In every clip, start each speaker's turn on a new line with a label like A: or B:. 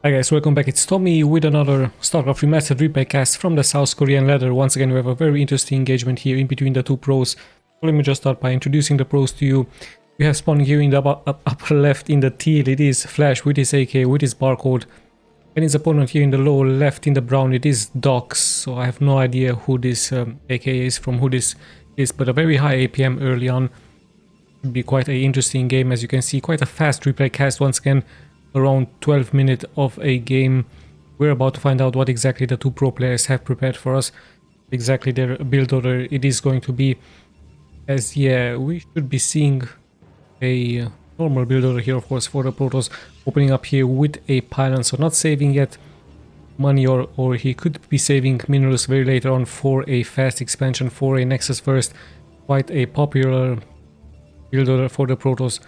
A: Hi guys, welcome back. It's Tommy with another Starcraft Remastered replay cast from the South Korean ladder. Once again, we have a very interesting engagement here in between the two pros. So let me just start by introducing the pros to you. We have spawning here in the upper left in the teal. It is Flash with his AK, with his barcode. And his opponent here in the lower left in the brown, it is DOKS. So I have no idea who this AK is, from who this is, but a very high APM early on. Should be quite an interesting game, as you can see. Quite a fast replay cast once again. Around 12 minutes of a game. We're about to find out what exactly the two pro players have prepared for us, exactly their build order it is going to be. As yeah, we should be seeing a normal build order here, of course, for the Protoss, opening up here with a pylon, so not saving yet money, or he could be saving minerals very later on for a fast expansion, for a Nexus first. Quite a popular build order for the Protoss.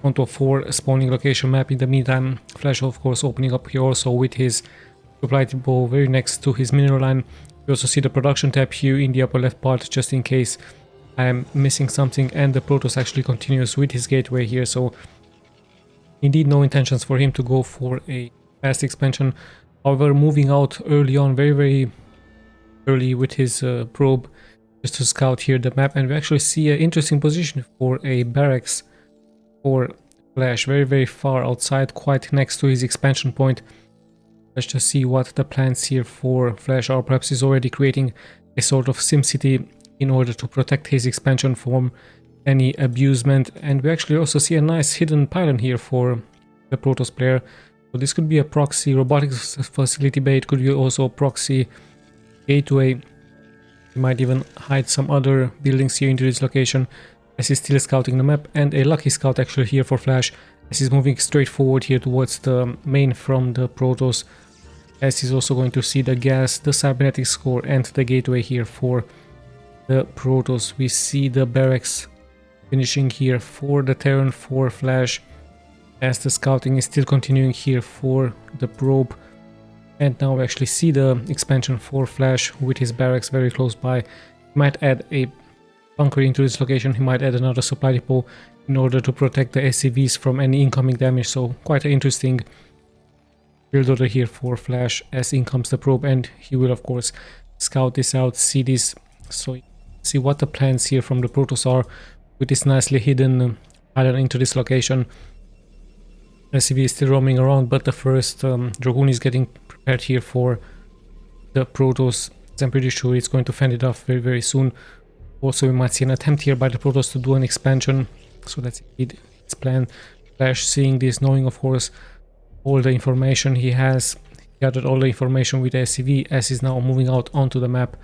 A: Onto a 4 spawning location map. In the meantime, Flash of course opening up here also with his supply depot very next to his mineral line. We also see the production tab here in the upper left part, just in case I am missing something, and the Protoss actually continues with his gateway here, so indeed no intentions for him to go for a fast expansion. However, moving out early on, very early with his probe, just to scout here the map, and we actually see an interesting position for a barracks for Flash, very far outside, quite next to his expansion point. Let's just see what the plans here for Flash are. Perhaps he's already creating a sort of sim city in order to protect his expansion from any abusement. And we actually also see a nice hidden pylon here for the Protoss player. So this could be a proxy robotics facility bay, it could be also a proxy gateway. He might even hide some other buildings here into this location, as he's still scouting the map. And a lucky scout actually here for Flash, as he's moving straight forward here towards the main from the Protoss, as he's also going to see the gas, the cybernetics core, and the gateway here for the Protoss. We see the barracks finishing here for the Terran for Flash, as the scouting is still continuing here for the probe. And now we actually see the expansion for Flash with his barracks very close by. He might add a bunker into this location, he might add another supply depot in order to protect the SCVs from any incoming damage. So quite an interesting build order here for Flash, as in comes the probe, and he will of course scout this out, see this, so see what the plans here from the Protoss are with this nicely hidden island into this location. SCV is still roaming around, but the first Dragoon is getting prepared here for the Protoss. I'm pretty sure it's going to fend it off very soon. Also, we might see an attempt here by the Protoss to do an expansion, so that's indeed its plan. Flash seeing this, knowing of course all the information he has, he gathered all the information with the SCV, as he's now moving out onto the map,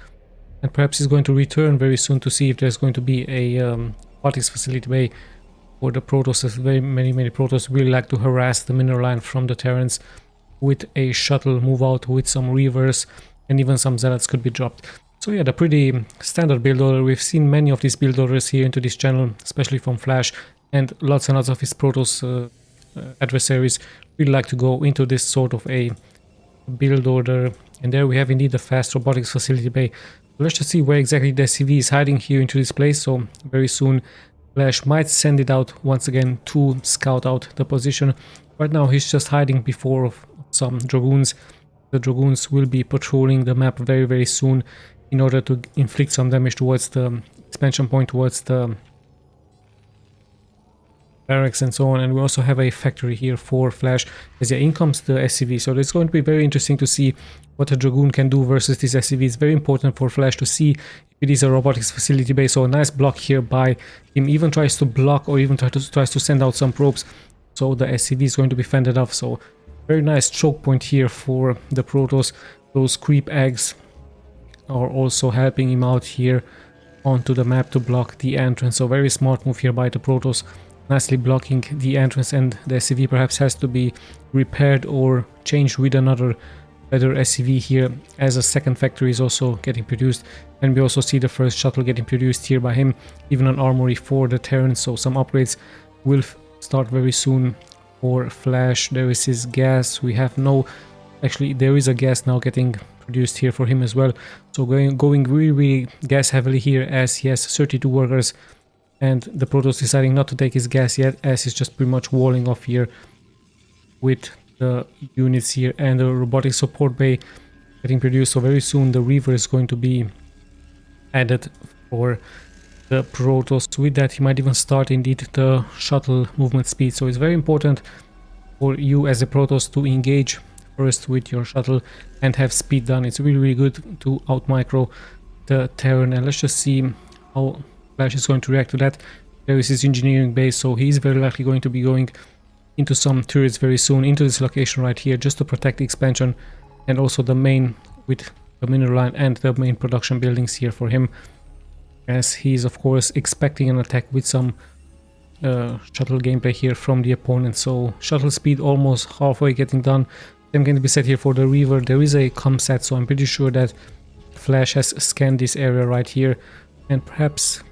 A: and perhaps he's going to return very soon to see if there's going to be a robotics facility bay for the Protoss, as very many Protoss really like to harass the mineral line from the Terrans with a shuttle move out with some reavers, and even some zealots could be dropped. So yeah, the pretty standard build order. We've seen many of these build orders here into this channel, especially from Flash, and lots of his Protoss adversaries really like to go into this sort of a build order. And there we have indeed the fast robotics facility bay. Let's just see where exactly the SCV is hiding here into this place. So very soon Flash might send it out once again to scout out the position. Right now he's just hiding before some Dragoons. The Dragoons will be patrolling the map very soon in order to inflict some damage towards the expansion point, towards the barracks and so on. And we also have a factory here for Flash, as yeah, in comes the SCV. So it's going to be very interesting to see what a Dragoon can do versus this SCV. It's very important for Flash to see if it is a robotics facility base. So a nice block here by him, even tries to block or even tries to send out some probes. So the SCV is going to be fended off. So very nice choke point here for the Protoss. Those creep eggs are also helping him out here onto the map to block the entrance. So very smart move here by the Protoss, nicely blocking the entrance, and the SCV perhaps has to be repaired or changed with another better SCV here, as a second factory is also getting produced. And we also see the first shuttle getting produced here by him, even an armory for the Terran. So some upgrades will start very soon for Flash. There is his gas. We have no, actually there is a gas now getting produced here for him as well. So going really gas heavily here, as he has 32 workers, and the Protoss deciding not to take his gas yet, as he's just pretty much walling off here with the units here, and the robotic support bay getting produced. So very soon the Reaver is going to be added for the Protoss. With that, he might even start indeed the shuttle movement speed. So it's very important for you as a Protoss to engage first with your shuttle and have speed done. It's really good to out micro the Terran, and let's just see how Flash is going to react to that. There is his engineering base, so he's very likely going to be going into some turrets very soon into this location right here, just to protect the expansion and also the main with the mineral line and the main production buildings here for him, as he's of course expecting an attack with some shuttle gameplay here from the opponent. So shuttle speed almost halfway getting done. I'm going to be set here for the Reaver. There is a ComSat, so I'm pretty sure that Flash has scanned this area right here, and perhaps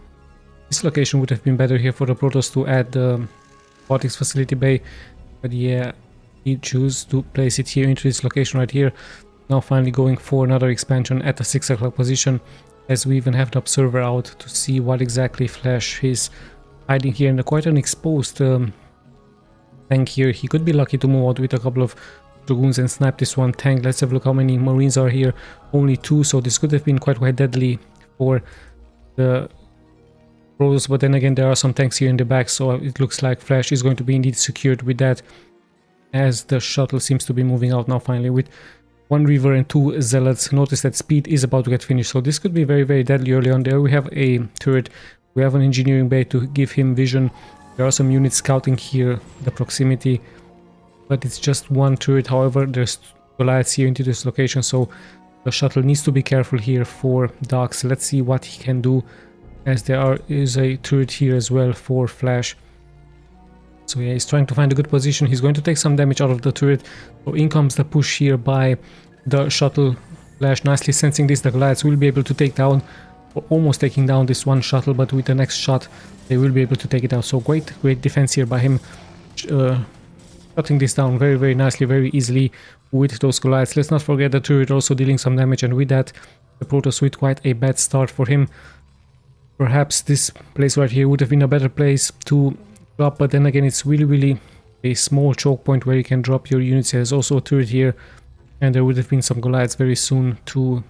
A: this location would have been better here for the Protoss to add the robotics facility bay, but yeah, he chose to place it here into this location right here. Now finally going for another expansion at the 6 o'clock position, as we even have the observer out to see what exactly Flash is hiding here in quite an exposed tank here. He could be lucky to move out with a couple of Dragoons and snap this one tank. Let's have a look how many Marines are here. Only 2, so this could have been quite deadly for the Protoss, but then again there are some tanks here in the back, so it looks like Flash is going to be indeed secured with that, as the shuttle seems to be moving out now finally with 1 Reaver and 2 Zealots. Notice that speed is about to get finished, so this could be very deadly early on. There we have a turret, we have an engineering bay to give him vision. There are some units scouting here the proximity, but it's just 1 turret. However, there's Goliaths here into this location, so the shuttle needs to be careful here for DOKS. Let's see what he can do, as there is a turret here as well for Flash. So yeah, he's trying to find a good position. He's going to take some damage out of the turret. So in comes the push here by the shuttle. Flash nicely sensing this. The Goliaths will be able to take down, or almost taking down, this 1 shuttle, but with the next shot they will be able to take it out. So great defense here by him, shutting this down very nicely, very easily with those Goliaths. Let's not forget the turret also dealing some damage, and with that the Protoss with quite a bad start for him. Perhaps this place right here would have been a better place to drop, but then again it's really a small choke point where you can drop your units. There's also a turret here, and there would have been some Goliaths very soon to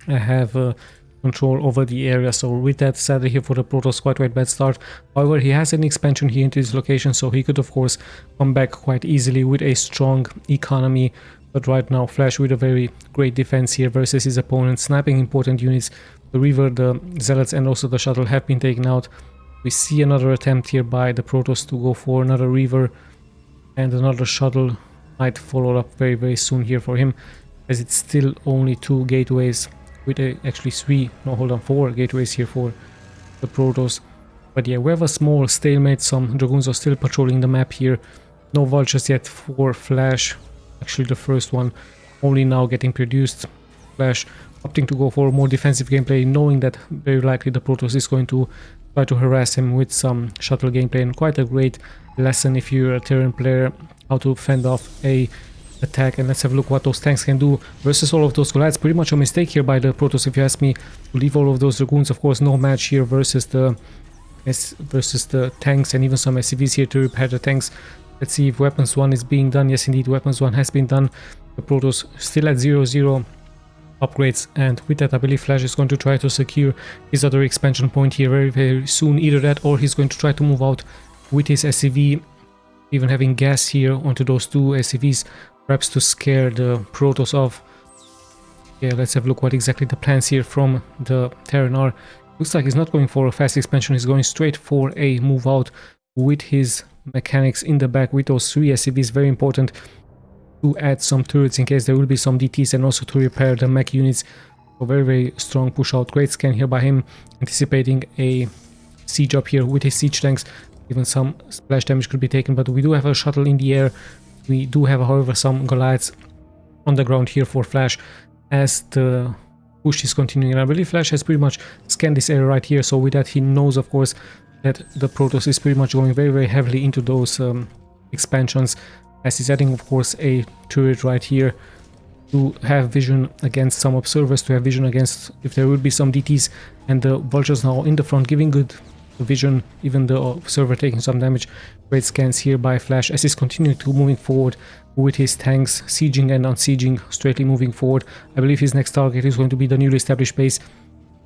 A: have control over the area. So with that, sadly here for the Protoss, quite bad start. However, he has an expansion here into this location, so he could of course come back quite easily with a strong economy. But right now Flash with a very great defense here versus his opponent, sniping important units. The Reaver, the Zealots, and also the shuttle have been taken out. We see another attempt here by the Protoss to go for another Reaver, and another shuttle might follow up very soon here for him, as it's still only 2 gateways with actually 4 gateways here for the Protoss. But yeah, we have a small stalemate. Some Dragoons are still patrolling the map here. No vultures yet for Flash. Actually the first one only now getting produced. Flash opting to go for more defensive gameplay, knowing that very likely the Protoss is going to try to harass him with some shuttle gameplay, and quite a great lesson if you're a Terran player, how to fend off a attack. And let's have a look what those tanks can do versus all of those Goliaths. Pretty much a mistake here by the Protoss, if you ask me, to leave all of those Dragoons. Of course, no match here versus the tanks and even some SCVs here to repair the tanks. Let's see if weapons 1 is being done. Yes, indeed, weapons 1 has been done. The Protoss still at 0-0 upgrades, and with that I believe Flash is going to try to secure his other expansion point here very soon. Either that, or he's going to try to move out with his SCV, even having gas here onto those 2 SCVs, perhaps to scare the Protoss off. Yeah, let's have a look what exactly the plans here from the Terran are. Looks like he's not going for a fast expansion, he's going straight for a move out with his mechanics in the back with those 3 SCVs. Very important to add some turrets in case there will be some DTs, and also to repair the mech units. So very strong push out. Great scan here by him, anticipating a siege up here with his siege tanks. Even some splash damage could be taken, but we do have a shuttle in the air. We do have, however, some Goliaths on the ground here for Flash as the push is continuing. And I believe Flash has pretty much scanned this area right here, so with that he knows of course that the Protoss is pretty much going very heavily into those expansions, as he's adding of course a turret right here to have vision against some observers, to have vision against if there will be some DTs, and the vultures now in the front giving good vision, even the server taking some damage. Great scans here by Flash as he's continuing to moving forward with his tanks, sieging and unsieging, straightly moving forward. I believe his next target is going to be the newly established base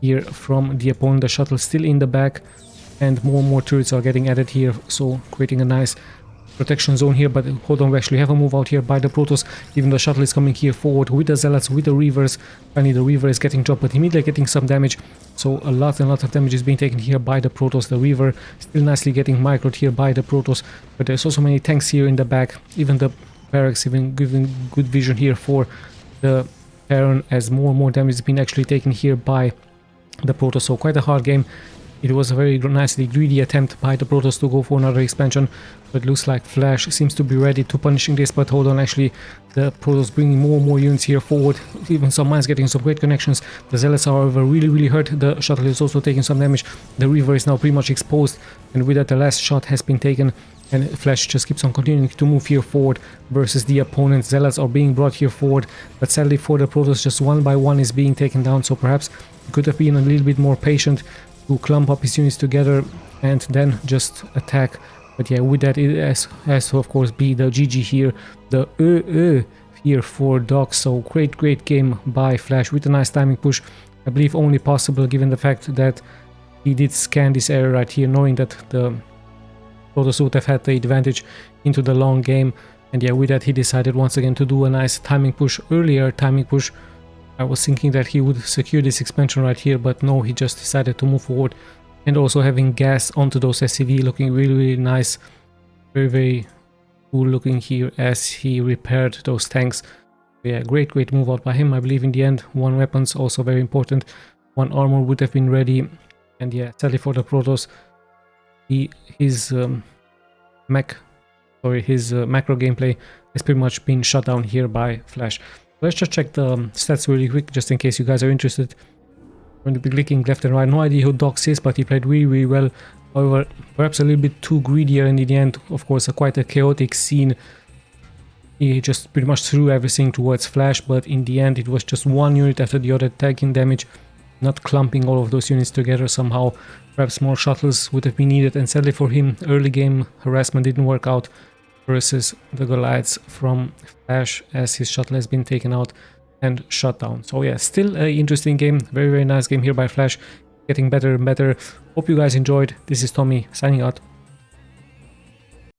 A: here from the opponent. The shuttle still in the back, and more turrets are getting added here, so creating a nice protection zone here. But hold on, we actually have a move out here by the Protoss. Even the shuttle is coming here forward with the Zealots, with the Reavers. Finally the Reaver is getting dropped, but immediately getting some damage. So a lot of damage is being taken here by the Protoss. The Reaver still nicely getting microed here by the Protoss, but there's also many tanks here in the back. Even the barracks even giving good vision here for the Terran, as more damage is being actually taken here by the Protoss. So quite a hard game. It was a very nicely greedy attempt by the Protoss to go for another expansion, but looks like Flash seems to be ready to punishing this. But hold on, actually the Protoss bringing more units here forward, even some mines getting some great connections. The Zealots are however really hurt. The shuttle is also taking some damage. The Reaver is now pretty much exposed, and with that the last shot has been taken, and Flash just keeps on continuing to move here forward versus the opponent. Zealots are being brought here forward, but sadly for the Protoss just one by one is being taken down. So perhaps he could have been a little bit more patient to clump up his units together and then just attack. But yeah, with that it has to of course be the GG here, the here for DOKS. So great game by Flash with a nice timing push. I believe only possible given the fact that he did scan this area right here, knowing that the Protoss would have had the advantage into the long game. And yeah, with that he decided once again to do a nice timing push, earlier timing push. I was thinking that he would secure this expansion right here, but no, he just decided to move forward. And also having gas onto those SCV, looking really nice. Very cool looking here as he repaired those tanks. Yeah, great move out by him. I believe in the end, 1 weapons also very important. 1 armor would have been ready. And yeah, sadly for the Protoss, his macro gameplay has pretty much been shut down here by Flash. Let's just check the stats really quick, just in case you guys are interested. I'm going to be clicking left and right. No idea who DOKS is, but he played really well. However, perhaps a little bit too greedy, and in the end, of course, quite a chaotic scene. He just pretty much threw everything towards Flash, but in the end, it was just one unit after the other taking damage, not clumping all of those units together somehow. Perhaps more shuttles would have been needed, and sadly for him, early game harassment didn't work out versus the Goliaths from Flash, as his shuttle has been taken out and shut down. So yeah, still an interesting game. Very nice game here by Flash, getting better and better. Hope you guys enjoyed. This is Tommy signing out.